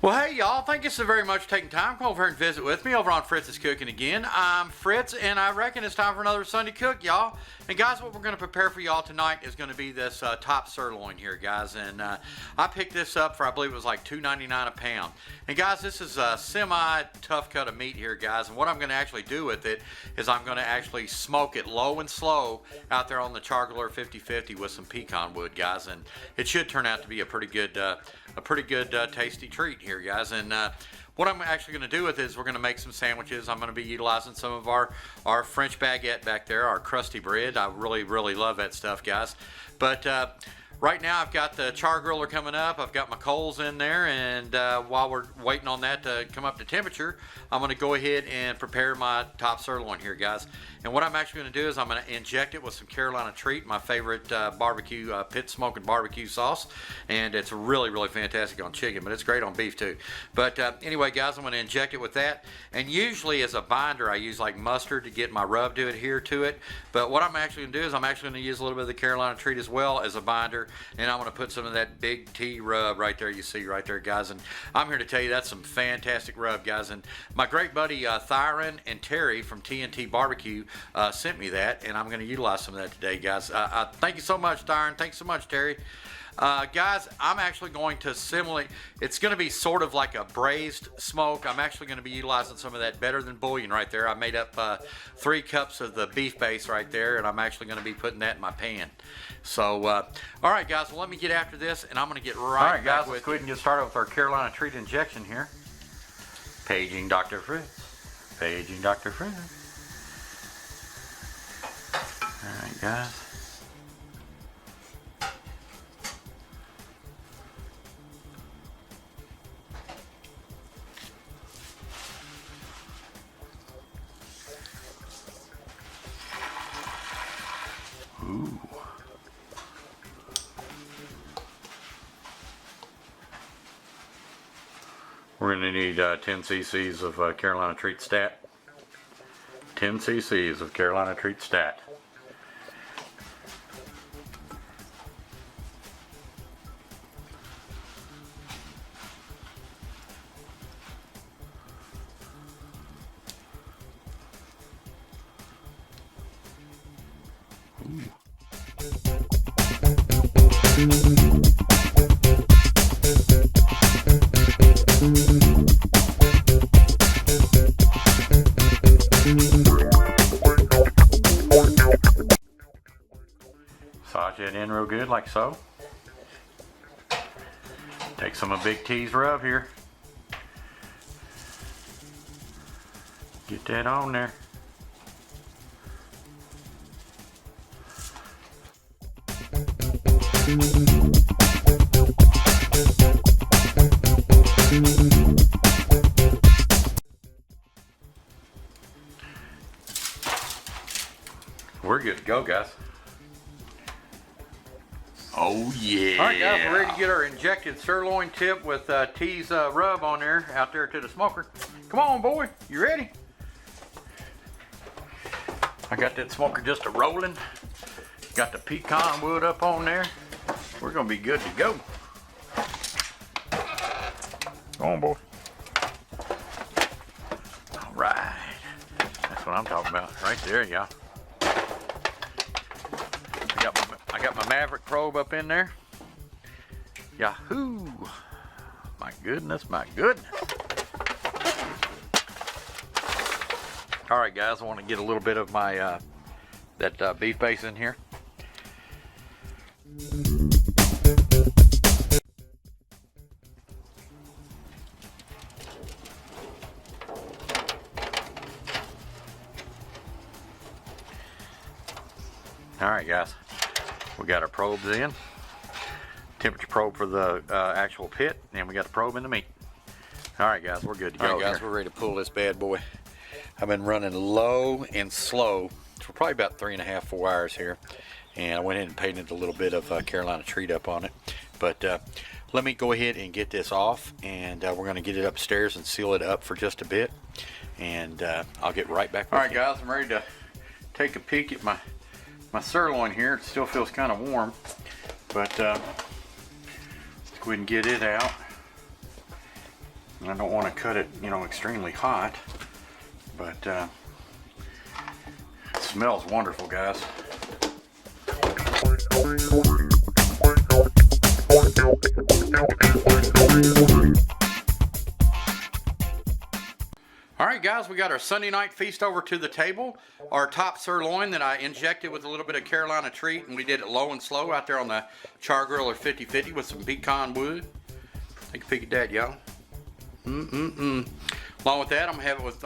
Well, hey y'all, thank you so very much for taking time. Come over here and visit with me over on Fritz's Cooking again. I'm Fritz, and I reckon it's time for another Sunday cook, y'all. And guys, what we're going to prepare for y'all tonight is going to be this top sirloin here, guys. And I picked this up for, I believe it was like $2.99 a pound. And guys, this is a semi-tough cut of meat here, guys. And what I'm going to actually do with it is I'm going to actually smoke it low and slow out there on the Charcoal 50/50 with some pecan wood, guys. And it should turn out to be a pretty good tasty treat here, guys. And what I'm actually going to do with it is we're going to make some sandwiches. I'm going to be utilizing some of our French baguette back there, our crusty bread. I really love that stuff, guys. But right now I've got the char griller coming up. I've got my coals in there, and while we're waiting on that to come up to temperature, I'm going to go ahead and prepare my top sirloin here, guys. And what I'm actually going to do is I'm going to inject it with some Carolina Treat, my favorite barbecue, pit smoking barbecue sauce. And it's really fantastic on chicken, but it's great on beef too. But anyway, guys, I'm going to inject it with that. And usually as a binder, I use like mustard to get my rub to adhere to it. But what I'm actually going to do is I'm actually going to use a little bit of the Carolina Treat as well as a binder. And I'm going to put some of that Big T rub right there, you see right there, guys. And I'm here to tell you that's some fantastic rub, guys. And my great buddy Thyron and Terry from TNT Barbecue sent me that, and I'm going to utilize some of that today, guys. Thank you so much, Thyron. Thanks so much, Terry. Guys, I'm actually going to simulate, it's going to be sort of like a braised smoke. I'm actually going to be utilizing some of that Better Than bouillon right there. I made up 3 cups of the beef base right there, and I'm actually going to be putting that in my pan. So, all right, guys, well, let me get after this, and I'm going to get right back with. All right, guys, let's go ahead and get started with our Carolina Treat injection here. Paging Dr. Fritz. Paging Dr. Fritz. All right, guys. Ooh. We're going to need 10 cc's of Carolina Treat Stat. 10 cc's of Carolina Treat Stat. Massage it in real good like so. Take some of Big T's rub here. Get that on there. We're good to go, guys. Oh yeah. All right, guys, we're ready to get our injected sirloin tip with T's rub on there, out there to the smoker. Come on, boy, you ready? I got that smoker just a-rolling. Got the pecan wood up on there. We're gonna be good to go. Come on, boy. All right. That's what I'm talking about, right there, y'all. I got my Maverick probe up in there. Yahoo! My goodness, my goodness. All right, guys, I want to get a little bit of my that beef base in here. All right, guys, we got our probes in. Temperature probe for the actual pit, and we got the probe in the meat. All right, guys, we're good to go. All right, guys, we're ready to pull this bad boy. I've been running low and slow for probably about 3.5, 4 hours here, and I went in and painted a little bit of Carolina treat up on it. But let me go ahead and get this off, and we're going to get it upstairs and seal it up for just a bit, and I'll get right back with you. All right, guys, I'm ready to take a peek at my sirloin here. It still feels kind of warm, but let's go ahead and get it out. I don't want to cut it, you know, extremely hot, but it smells wonderful, guys. All right, guys, we got our Sunday night feast over to the table. Our top sirloin that I injected with a little bit of Carolina treat, and we did it low and slow out there on the char griller 50/50 with some pecan wood. Take a peek at that, y'all. Along with that, I'm gonna have it with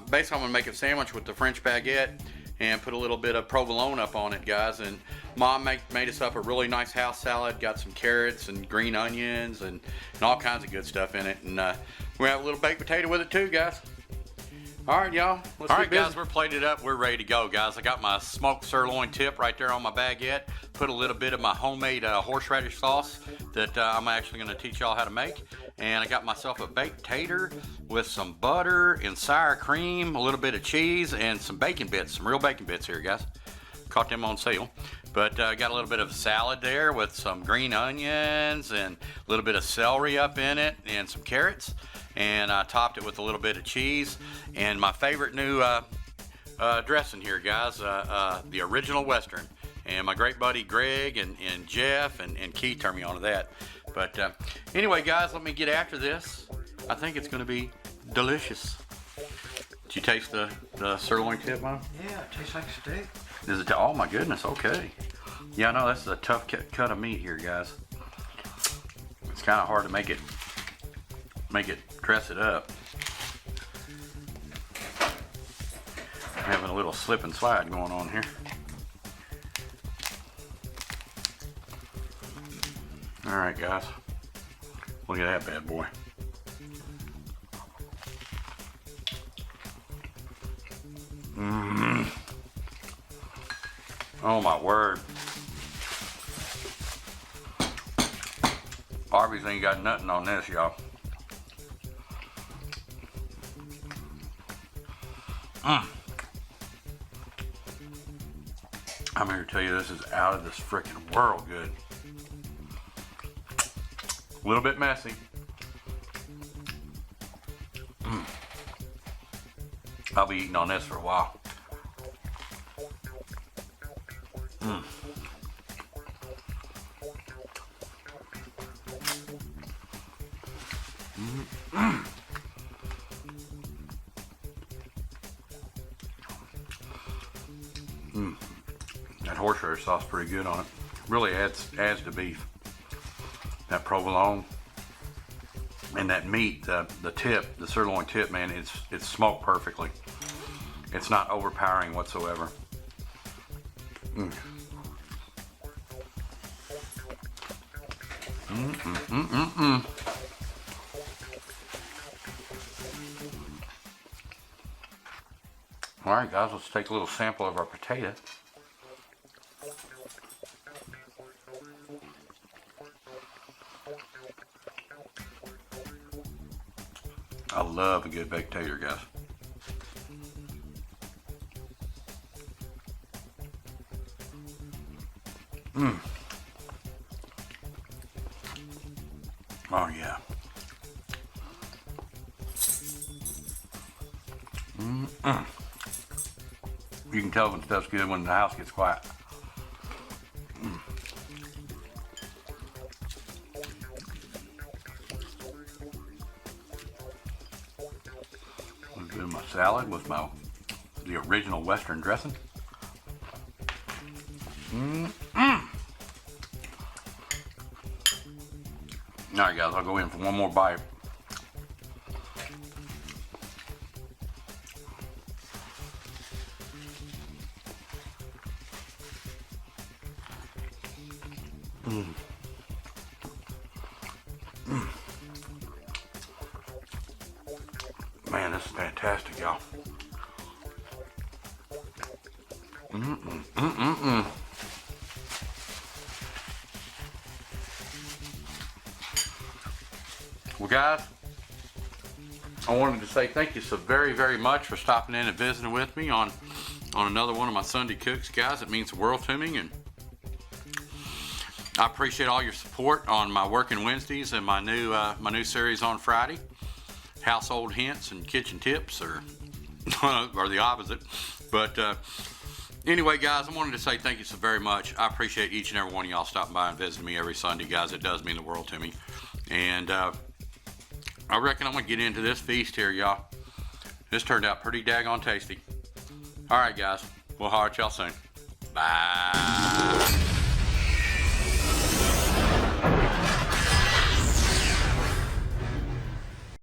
basically I'm gonna make a sandwich with the French baguette and put a little bit of provolone up on it, guys. And Mom made us up a really nice house salad. Got some carrots and green onions and all kinds of good stuff in it. And we're gonna have a little baked potato with it too, guys. All right, y'all. All right, guys, we're plated up. We're ready to go, guys. I got my smoked sirloin tip right there on my baguette. Put a little bit of my homemade horseradish sauce that I'm actually going to teach y'all how to make. And I got myself a baked tater with some butter and sour cream, a little bit of cheese, and some bacon bits, some real bacon bits here, guys. Caught them on sale. But got a little bit of salad there with some green onions and a little bit of celery up in it and some carrots. And I topped it with a little bit of cheese and my favorite new dressing here, guys, the original Western. And my great buddy Greg and Jeff and Keith turned me on to that. But anyway, guys, let me get after this. I think it's going to be delicious. Did you taste the sirloin tip, Mom? Yeah, it tastes like steak. Is it? Oh my goodness. Okay. Yeah, I know this is a tough cut of meat here, guys. It's kind of hard to make it dress it up. I'm having a little slip and slide going on here. All right, guys. Look at that bad boy. Oh my word. Arby's ain't got nothing on this, y'all. I'm here to tell you this is out of this freaking world good. A little bit messy. I'll be eating on this for a while. That horseradish sauce is pretty good on it. Really adds to beef. That provolone and that meat, the tip, the sirloin tip, man, it's smoked perfectly. It's not overpowering whatsoever. All right, guys, let's take a little sample of our potato. I love a good baked tater, guys. Oh yeah. You can tell when stuff's good when the house gets quiet. I'm doing my salad with the original Western dressing. All right, guys, I'll go in for one more bite. Man, this is fantastic, y'all. Well, guys, I wanted to say thank you so very, very much for stopping in and visiting with me on another one of my Sunday cooks, guys. It means the world to me, and I appreciate all your support on my Working Wednesdays and my new series on Friday, household hints and kitchen tips, or the opposite. But anyway, guys, I wanted to say thank you so very much. I appreciate each and every one of y'all stopping by and visiting me every Sunday, guys. It does mean the world to me, and I reckon I'm gonna get into this feast here, y'all. This turned out pretty daggone tasty. All right, guys, we'll holler at y'all soon. Bye.